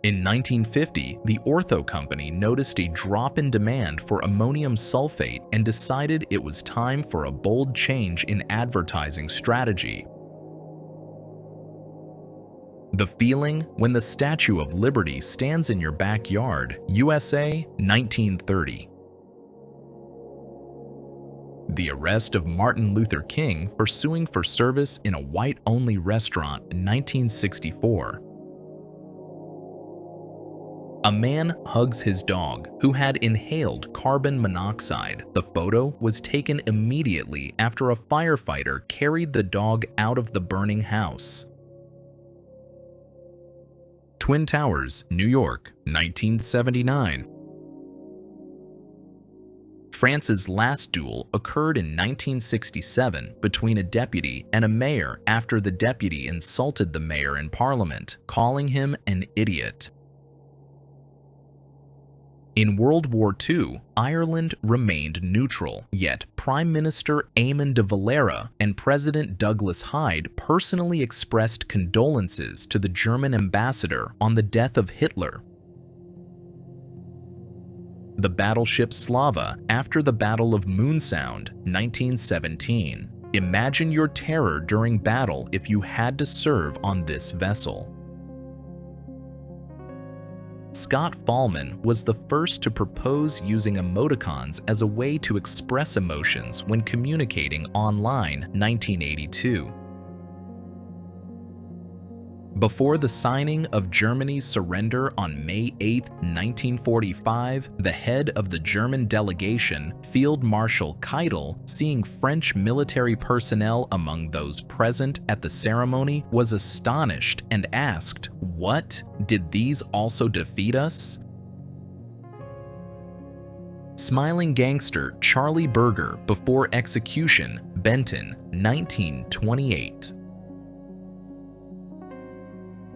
In 1950, the Ortho Company noticed a drop in demand for ammonium sulfate and decided it was time for a bold change in advertising strategy. The feeling when the Statue of Liberty stands in your backyard, USA, 1930. The arrest of Martin Luther King for suing for service in a white-only restaurant in 1964. A man hugs his dog who had inhaled carbon monoxide. The photo was taken immediately after a firefighter carried the dog out of the burning house. Twin Towers, New York, 1979. France's last duel occurred in 1967 between a deputy and a mayor after the deputy insulted the mayor in Parliament, calling him an idiot. In World War II, Ireland remained neutral, yet Prime Minister Eamon de Valera and President Douglas Hyde personally expressed condolences to the German ambassador on the death of Hitler. The battleship Slava after the Battle of Moonsound, 1917. Imagine your terror during battle if you had to serve on this vessel. Scott Fallman was the first to propose using emoticons as a way to express emotions when communicating online, 1982. Before the signing of Germany's surrender on May 8, 1945, the head of the German delegation, Field Marshal Keitel, seeing French military personnel among those present at the ceremony, was astonished and asked, "What? Did these also defeat us?" Smiling gangster Charlie Berger before execution, Benton, 1928.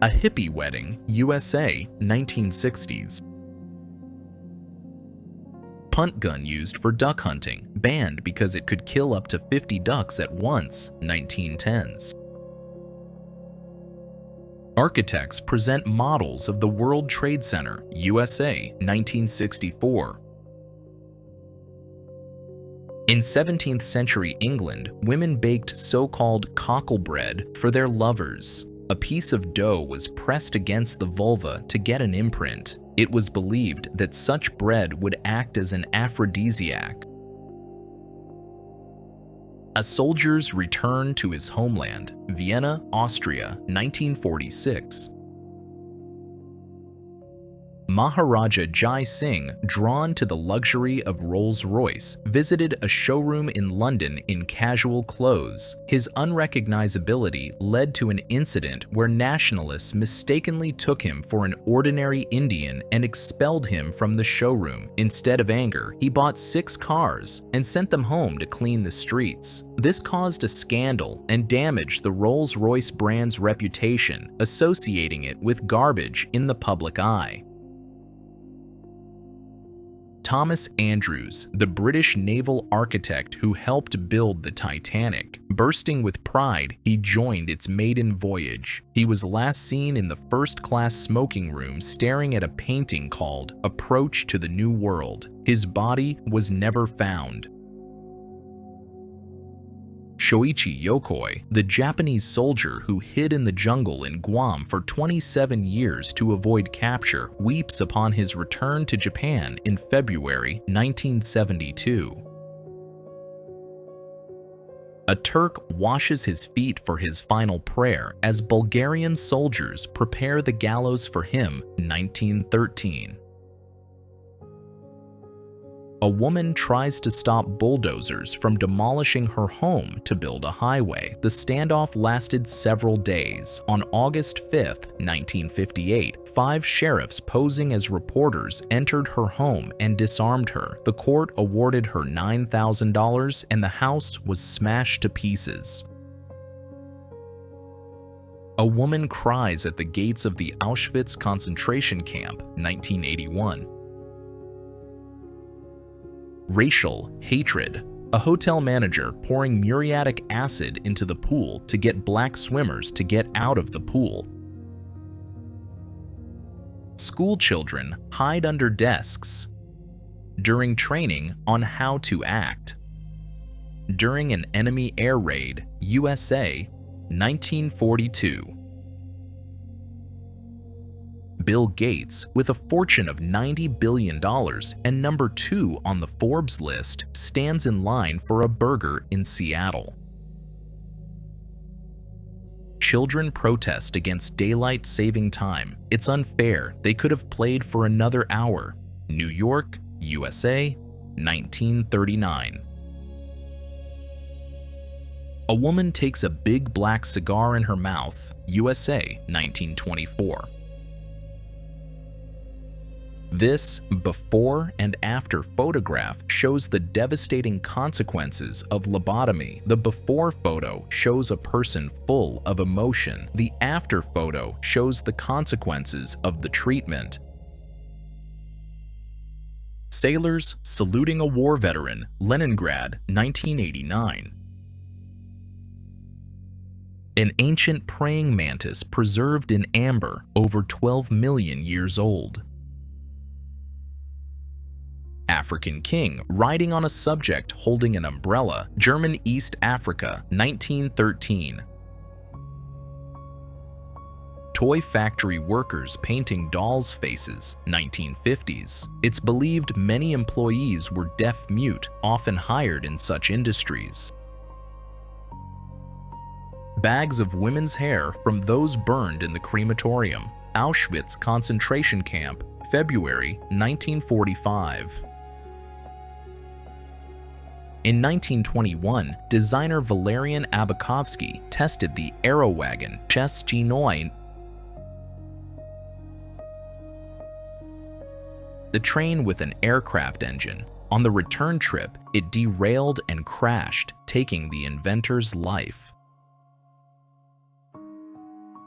A hippie wedding, USA, 1960s. Punt gun used for duck hunting, banned because it could kill up to 50 ducks at once, 1910s. Architects present models of the World Trade Center, USA, 1964. In 17th century England, women baked so-called cockle bread for their lovers. A piece of dough was pressed against the vulva to get an imprint. It was believed that such bread would act as an aphrodisiac. A soldier's return to his homeland, Vienna, Austria, 1946. Maharaja Jai Singh, drawn to the luxury of Rolls-Royce, visited a showroom in London in casual clothes. His unrecognizability led to an incident where nationalists mistakenly took him for an ordinary Indian and expelled him from the showroom. Instead of anger, he bought 6 cars and sent them home to clean the streets. This caused a scandal and damaged the Rolls-Royce brand's reputation, associating it with garbage in the public eye. Thomas Andrews, the British naval architect who helped build the Titanic. Bursting with pride, he joined its maiden voyage. He was last seen in the first-class smoking room staring at a painting called Approach to the New World. His body was never found. Shoichi Yokoi, the Japanese soldier who hid in the jungle in Guam for 27 years to avoid capture, weeps upon his return to Japan in February 1972. A Turk washes his feet for his final prayer as Bulgarian soldiers prepare the gallows for him, 1913. A woman tries to stop bulldozers from demolishing her home to build a highway. The standoff lasted several days. On August 5, 1958, 5 sheriffs posing as reporters entered her home and disarmed her. The court awarded her $9,000 and the house was smashed to pieces. A woman cries at the gates of the Auschwitz concentration camp, 1981. Racial hatred. A hotel manager pouring muriatic acid into the pool to get black swimmers to get out of the pool. School children hide under desks. During training on how to act. During an enemy air raid, USA, 1942. Bill Gates, with a fortune of $90 billion and number 2 on the Forbes list, stands in line for a burger in Seattle. Children protest against daylight saving time. It's unfair. They could have played for another hour. New York, USA, 1939. A woman takes a big black cigar in her mouth. USA, 1924. This before and after photograph shows the devastating consequences of lobotomy. The before photo shows a person full of emotion. The after photo shows the consequences of the treatment. Sailors saluting a war veteran, Leningrad, 1989. An ancient praying mantis preserved in amber, over 12 million years old. African king riding on a subject holding an umbrella, German East Africa, 1913. Toy factory workers painting dolls' faces, 1950s. It's believed many employees were deaf-mute, often hired in such industries. Bags of women's hair from those burned in the crematorium, Auschwitz concentration camp, February 1945. In 1921, designer Valerian Abakovsky tested the Aerowagon Chestinoi, the train with an aircraft engine. On the return trip, it derailed and crashed, taking the inventor's life.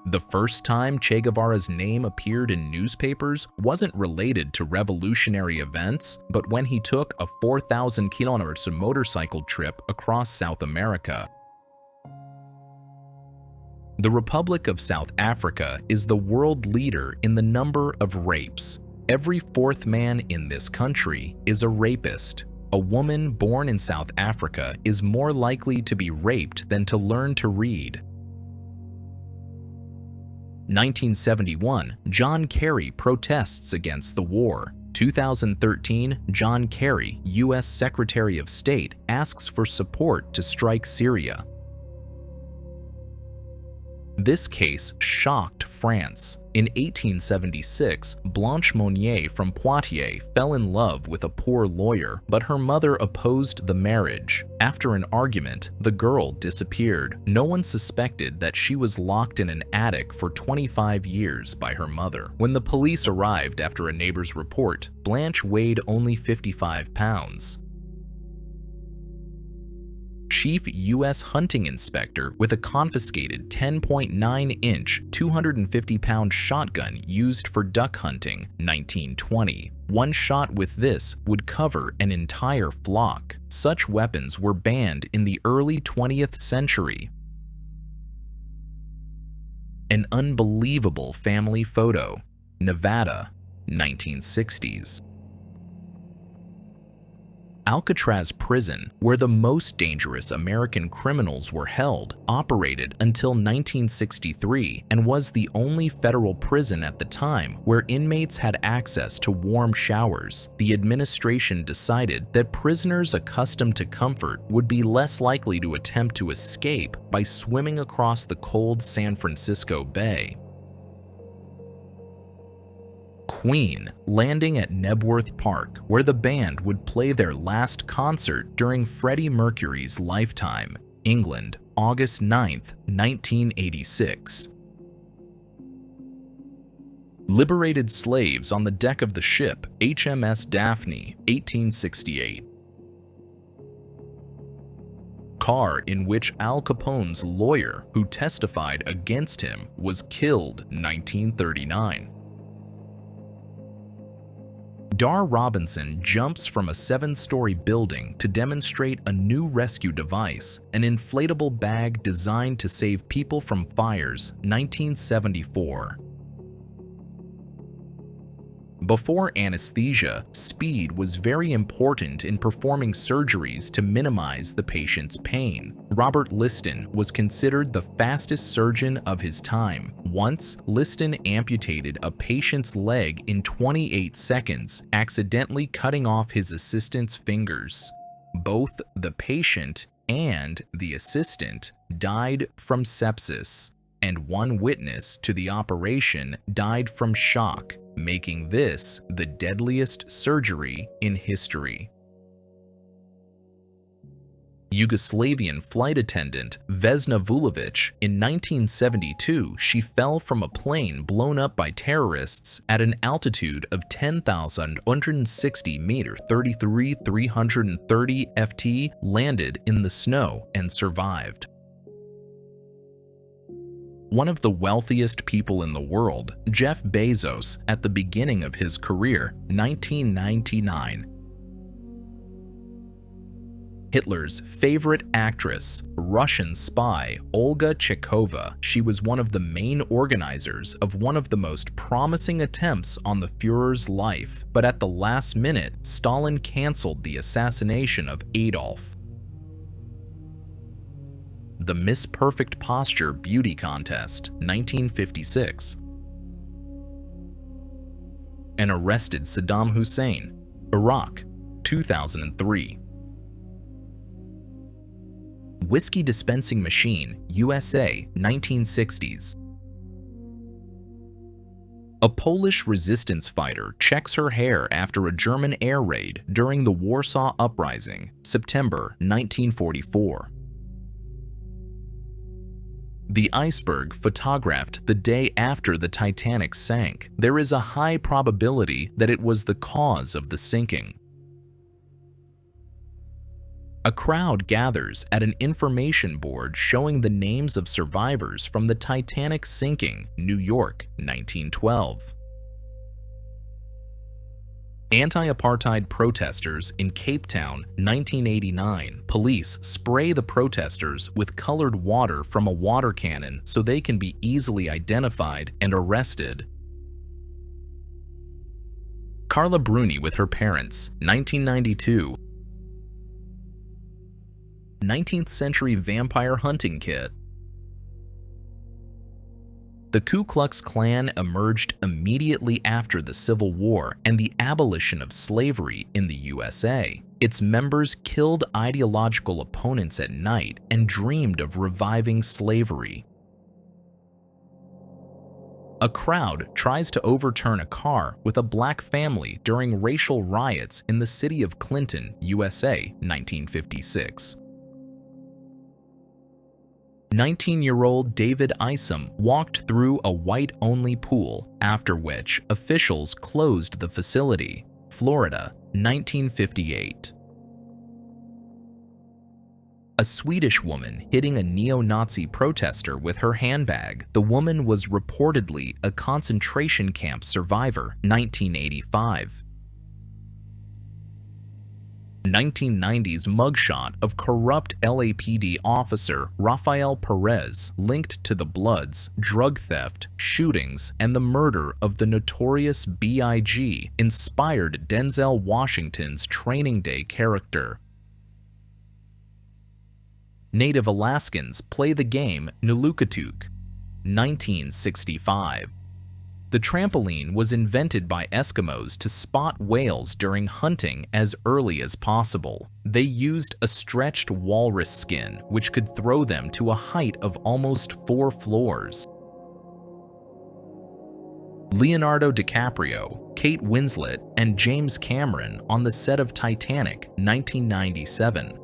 The first time Che Guevara's name appeared in newspapers wasn't related to revolutionary events, but when he took a 4,000 kilometers motorcycle trip across South America. The Republic of South Africa is the world leader in the number of rapes. Every fourth man in this country is a rapist. A woman born in South Africa is more likely to be raped than to learn to read. 1971, John Kerry protests against the war. 2013, John Kerry, U.S. Secretary of State, asks for support to strike Syria. This case shocked France. In 1876, Blanche Monnier from Poitiers fell in love with a poor lawyer, but her mother opposed the marriage. After an argument, the girl disappeared. No one suspected that she was locked in an attic for 25 years by her mother. When the police arrived after a neighbor's report, Blanche weighed only 55 pounds. Chief U.S. hunting inspector with a confiscated 10.9-inch, 250-pound shotgun used for duck hunting, 1920. One shot with this would cover an entire flock. Such weapons were banned in the early 20th century. An unbelievable family photo, Nevada, 1960s. Alcatraz prison, where the most dangerous American criminals were held, operated until 1963 and was the only federal prison at the time where inmates had access to warm showers. The administration decided that prisoners accustomed to comfort would be less likely to attempt to escape by swimming across the cold San Francisco Bay. Queen landing at Knebworth Park, where the band would play their last concert during Freddie Mercury's lifetime, England, August 9, 1986. Liberated slaves on the deck of the ship HMS Daphne, 1868. Car in which Al Capone's lawyer, who testified against him, was killed, 1939. Dar Robinson jumps from a 7-story building to demonstrate a new rescue device, an inflatable bag designed to save people from fires, 1974. Before anesthesia, speed was very important in performing surgeries to minimize the patient's pain. Robert Liston was considered the fastest surgeon of his time. Once, Liston amputated a patient's leg in 28 seconds, accidentally cutting off his assistant's fingers. Both the patient and the assistant died from sepsis, and one witness to the operation died from shock, making this the deadliest surgery in history. Yugoslavian flight attendant Vesna Vulovic. In 1972, she fell from a plane blown up by terrorists at an altitude of 10,160 meters (33,330 ft), landed in the snow, and survived. One of the wealthiest people in the world, Jeff Bezos, at the beginning of his career, 1999. Hitler's favorite actress, Russian spy Olga Chekova. She was one of the main organizers of one of the most promising attempts on the Führer's life, but at the last minute, Stalin canceled the assassination of Adolf. The Miss Perfect Posture Beauty Contest, 1956. An arrested Saddam Hussein, Iraq, 2003. Whiskey dispensing machine, USA, 1960s. A Polish resistance fighter checks her hair after a German air raid during the Warsaw Uprising, September 1944. The iceberg photographed the day after the Titanic sank. There is a high probability that it was the cause of the sinking. A crowd gathers at an information board showing the names of survivors from the Titanic sinking, New York, 1912. Anti-apartheid protesters in Cape Town, 1989. Police spray the protesters with colored water from a water cannon so they can be easily identified and arrested. Carla Bruni with her parents, 1992. 19th century vampire hunting kit. The Ku Klux Klan emerged immediately after the Civil War and the abolition of slavery in the USA. Its members killed ideological opponents at night and dreamed of reviving slavery. A crowd tries to overturn a car with a black family during racial riots in the city of Clinton, USA, 1956. 19-year-old David Isom walked through a white-only pool, after which officials closed the facility. Florida, 1958. A Swedish woman hitting a neo-Nazi protester with her handbag. The woman was reportedly a concentration camp survivor, 1985. 1990s mugshot of corrupt LAPD officer Rafael Perez linked to the Bloods, drug theft, shootings, and the murder of the notorious B.I.G. inspired Denzel Washington's Training Day character. Native Alaskans play the game Nulukatuq, 1965. The trampoline was invented by Eskimos to spot whales during hunting as early as possible. They used a stretched walrus skin, which could throw them to a height of almost 4 floors. Leonardo DiCaprio, Kate Winslet, and James Cameron on the set of Titanic, 1997.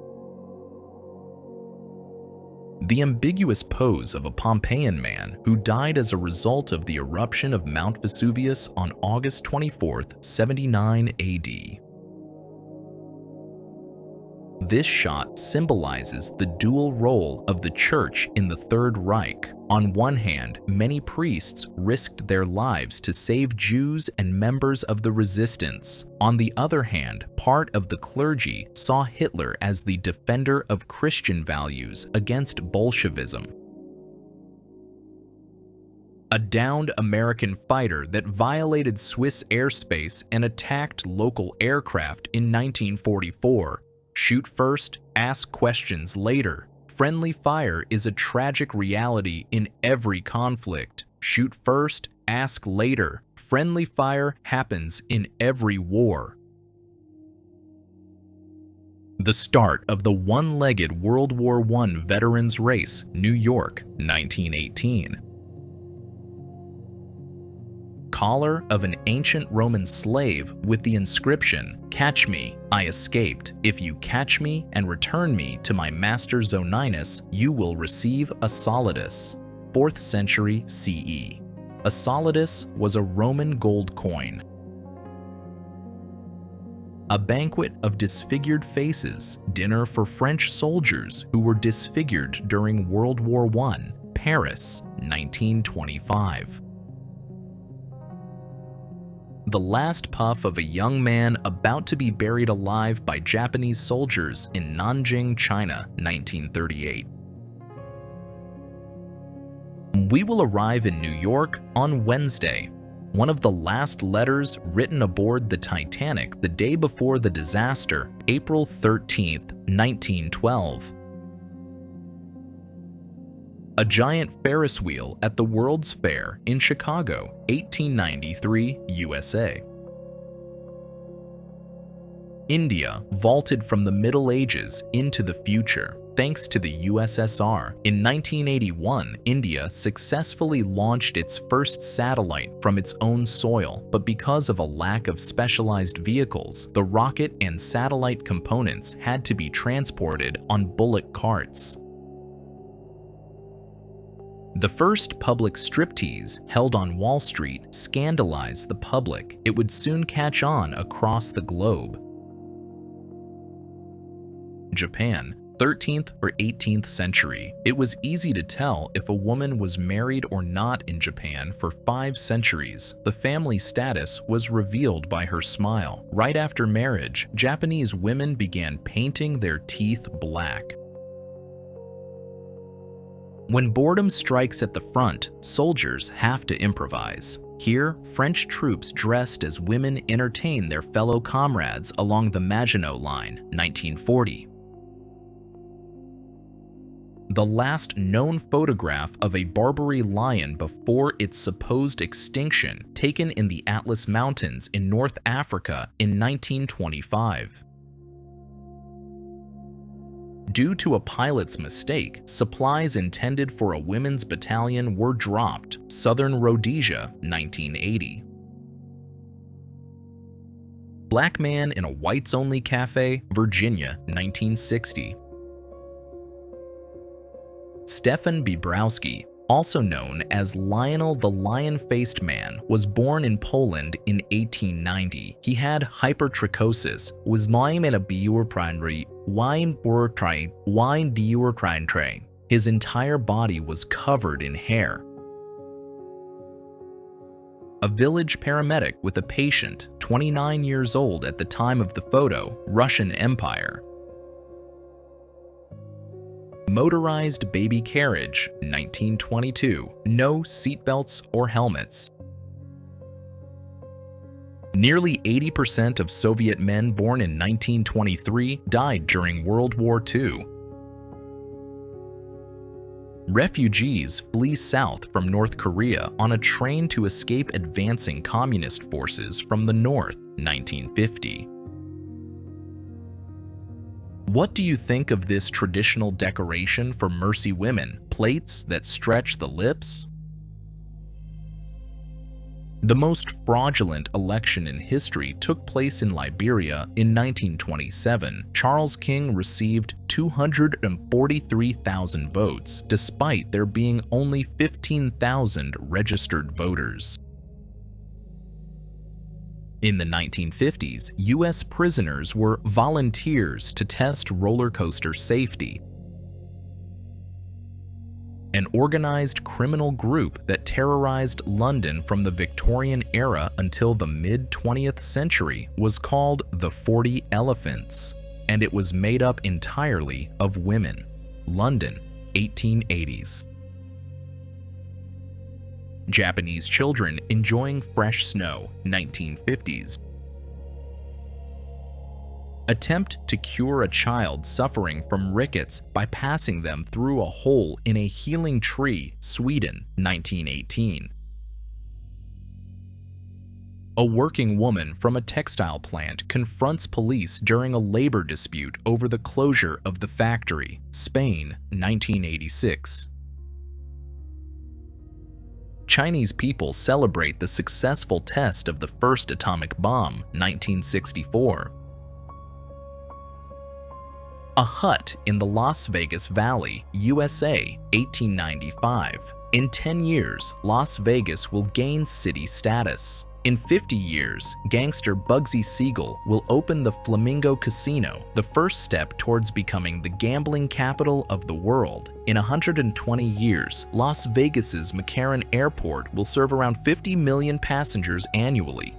The ambiguous pose of a Pompeian man who died as a result of the eruption of Mount Vesuvius on August 24, 79 AD. This shot symbolizes the dual role of the Church in the Third Reich. On one hand, many priests risked their lives to save Jews and members of the resistance. On the other hand, part of the clergy saw Hitler as the defender of Christian values against Bolshevism. A downed American fighter that violated Swiss airspace and attacked local aircraft in 1944. Shoot first, ask questions later. Friendly fire is a tragic reality in every conflict. Shoot first, ask later. Friendly fire happens in every war. The start of the one-legged World War I veterans race, New York, 1918. Collar of an ancient Roman slave with the inscription, "Catch me, I escaped. If you catch me and return me to my master Zoninus, you will receive a solidus." 4th century CE. A solidus was a Roman gold coin. A banquet of disfigured faces, dinner for French soldiers who were disfigured during World War I, Paris, 1925. The last puff of a young man about to be buried alive by Japanese soldiers in Nanjing, China, 1938. We will arrive in New York on Wednesday. One of the last letters written aboard the Titanic the day before the disaster, April 13, 1912. A giant Ferris wheel at the World's Fair in Chicago, 1893, USA. India vaulted from the Middle Ages into the future, thanks to the USSR. In 1981, India successfully launched its first satellite from its own soil, but because of a lack of specialized vehicles, the rocket and satellite components had to be transported on bullock carts. The first public striptease, held on Wall Street, scandalized the public. It would soon catch on across the globe. Japan, 13th or 18th century. It was easy to tell if a woman was married or not in Japan for 5 centuries. The family status was revealed by her smile. Right after marriage, Japanese women began painting their teeth black. When boredom strikes at the front, soldiers have to improvise. Here, French troops dressed as women entertain their fellow comrades along the Maginot Line, 1940. The last known photograph of a Barbary lion before its supposed extinction, taken in the Atlas Mountains in North Africa in 1925. Due to a pilot's mistake, supplies intended for a women's battalion were dropped. Southern Rhodesia, 1980. Black man in a whites-only cafe, Virginia, 1960. Stefan Biebrowski, also known as Lionel the Lion-Faced Man, was born in Poland in 1890. He had hypertrichosis, was his entire body was covered in hair. A village paramedic with a patient, 29 years old at the time of the photo, Russian Empire. Motorized baby carriage, 1922. No seatbelts or helmets. Nearly 80% of Soviet men born in 1923 died during World War II. Refugees flee south from North Korea on a train to escape advancing communist forces from the north, 1950. What do you think of this traditional decoration for Mercy women, plates that stretch the lips? The most fraudulent election in history took place in Liberia in 1927. Charles King received 243,000 votes, despite there being only 15,000 registered voters. In the 1950s, U.S. prisoners were volunteers to test roller coaster safety. An organized criminal group that terrorized London from the Victorian era until the mid-20th century was called the 40 Elephants, and it was made up entirely of women. London, 1880s. Japanese children enjoying fresh snow, 1950s. Attempt to cure a child suffering from rickets by passing them through a hole in a healing tree, Sweden, 1918. A working woman from a textile plant confronts police during a labor dispute over the closure of the factory, Spain, 1986. Chinese people celebrate the successful test of the first atomic bomb, 1964. A hut in the Las Vegas Valley, USA, 1895. In 10 years, Las Vegas will gain city status. In 50 years, gangster Bugsy Siegel will open the Flamingo Casino, the first step towards becoming the gambling capital of the world. In 120 years, Las Vegas's McCarran Airport will serve around 50 million passengers annually.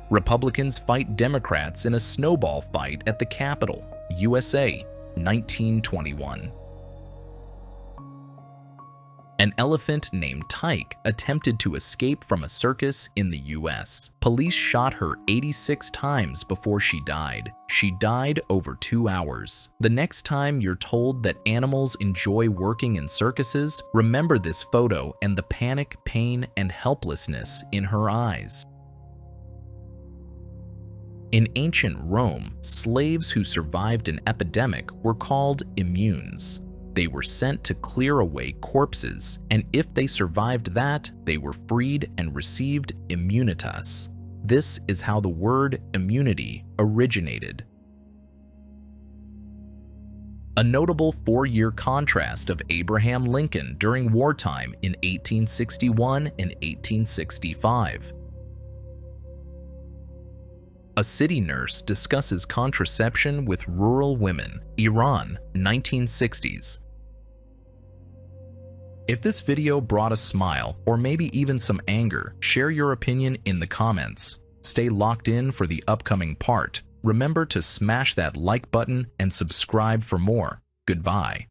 Republicans fight Democrats in a snowball fight at the Capitol, USA, 1921. An elephant named Tyke attempted to escape from a circus in the US. Police shot her 86 times before she died. She died over 2 hours. The next time you're told that animals enjoy working in circuses, remember this photo and the panic, pain, and helplessness in her eyes. In ancient Rome, slaves who survived an epidemic were called immunes. They were sent to clear away corpses, and if they survived that, they were freed and received immunitas. This is how the word immunity originated. A notable 4-year contrast of Abraham Lincoln during wartime in 1861 and 1865. A city nurse discusses contraception with rural women, Iran, 1960s. If this video brought a smile or maybe even some anger, share your opinion in the comments. Stay locked in for the upcoming part. Remember to smash that like button and subscribe for more. Goodbye.